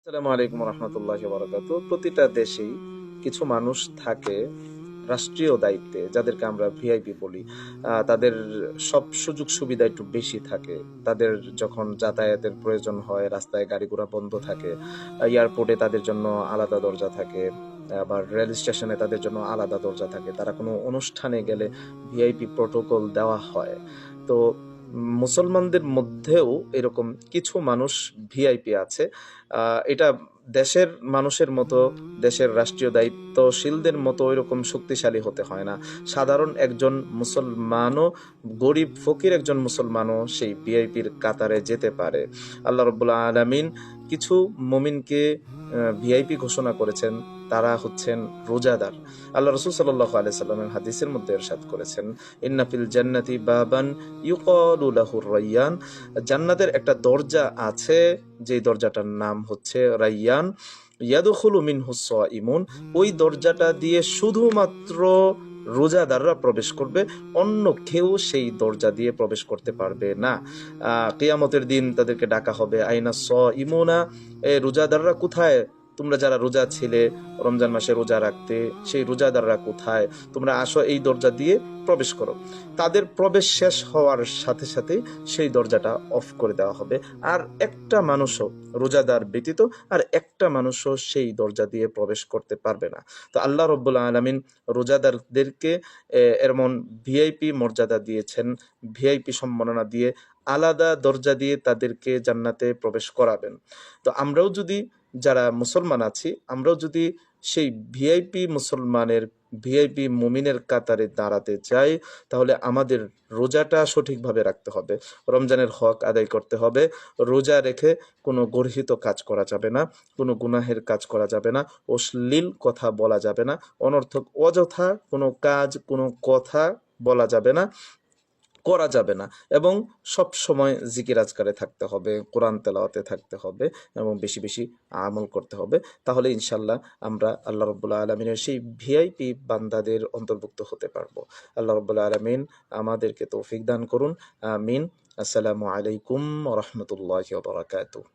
আসসালামু আলাইকুম রহমতুল্লাহি ওয়া বারাকাতুহু। প্রতিটা দেশেই কিছু মানুষ থাকে রাষ্ট্রীয় দায়িত্বে, যাদেরকে আমরা ভিআইপি বলি। তাদের সব সুযোগ সুবিধা একটু বেশি থাকে। তাদের যখন যাতায়াতের প্রয়োজন হয়, রাস্তায় গাড়ি ঘোড়া বন্ধ থাকে, এয়ারপোর্টে তাদের জন্য আলাদা দরজা থাকে, আবার রেল স্টেশনে তাদের জন্য আলাদা দরজা থাকে। তারা কোনো অনুষ্ঠানে গেলে ভিআইপি প্রোটোকল দেওয়া হয়। তো মুসলমানদের মধ্যেও এরকম কিছু মানুষ ভিআইপি আছে। এটা দেশের মানুষের মতো, দেশের রাষ্ট্রীয় দায়িত্বশীলদের মতো এরকম শক্তিশালী হতে হয় না। সাধারণ একজন মুসলমানও, গরিব ফকির একজন মুসলমানও সেই ভিআইপির কাতারে যেতে পারে। আল্লাহ রাব্বুল আলামিন কিছু মুমিনকে ভিআইপি ঘোষণা করেছেন। তারা হচ্ছেন রোজাদার। আল্লাহ রাসূল সাল্লাল্লাহু আলাইহি সাল্লামের হাদিসের মধ্যে ইরশাদ করেছেন, ইন্না ফিল জান্নাতি বাবান ইউকালু লাহুর রায়্যান। জান্নাতের একটা দরজা আছে, যেই দরজাটার নাম হচ্ছে রায়্যান। ইয়াদখুলু মিনহুস সাইমুন। ওই দরজাটা দিয়ে শুধুমাত্র রোজাদাররা প্রবেশ করবে, অন্য কেউ সেই দরজা দিয়ে প্রবেশ করতে পারবে না। কিয়ামতের দিন তাদেরকে ডাকা হবে, আইনা সাইমুনা, রোজাদাররা কোথায়? তোমরা যারা রোজা ছিলে, রমজান মাসে রোজা রাখতে, সেই রোজাদাররা কোথায়? তোমরা আসো, এই দরজা দিয়ে প্রবেশ করো। তাদের প্রবেশ শেষ হওয়ার সাথে সাথে সেই দরজাটা অফ করে দেওয়া হবে। আর একটা মানুষও, রোজাদার ব্যতীত আর একটা মানুষও সেই দরজা দিয়ে প্রবেশ করতে পারবে না। তো আল্লাহ রাব্বুল আলামিন রোজাদারদেরকে এমন ভিআইপি মর্যাদা দিয়েছেন, ভিআইপি সম্মাননা দিয়ে আলাদা দরজা দিয়ে তাদেরকে জান্নাতে প্রবেশ করাবেন। তো আমরাও যদি, যারা মুসলমান আছি, আমরাও যদি সেই ভিআইপি মুসলমানের, ভিআইপি মুমিনের কাতারে দাঁড়াতে চাই, তাহলে আমাদের রোজাটা সঠিকভাবে রাখতে হবে, রমজানের হক আদায় করতে হবে। রোজা রেখে কোনো গর্হিত কাজ করা যাবে না, কোনো গুনাহের কাজ করা যাবে না, অশ্লীল কথা বলা যাবে না, অনর্থক অযথা কোনো কাজ, কোনো কথা বলা যাবে না, করা যাবে না। এবং সব সময় জিকির আজকারে থাকতে হবে, কোরআন তেলাওয়াতে থাকতে হবে, এবং বেশি বেশি আমল করতে হবে। তাহলে ইনশাল্লাহ আমরা আল্লাহ রাব্বুল আলামিনের সেই ভিআইপি বান্দাদের অন্তর্ভুক্ত হতে পারবো। আল্লাহ রাব্বুল আলামিন আমাদেরকে তৌফিক দান করুন। আমিন। আসসালামু আলাইকুম ওয়া রাহমাতুল্লাহি ওয়া বারাকাতুহু।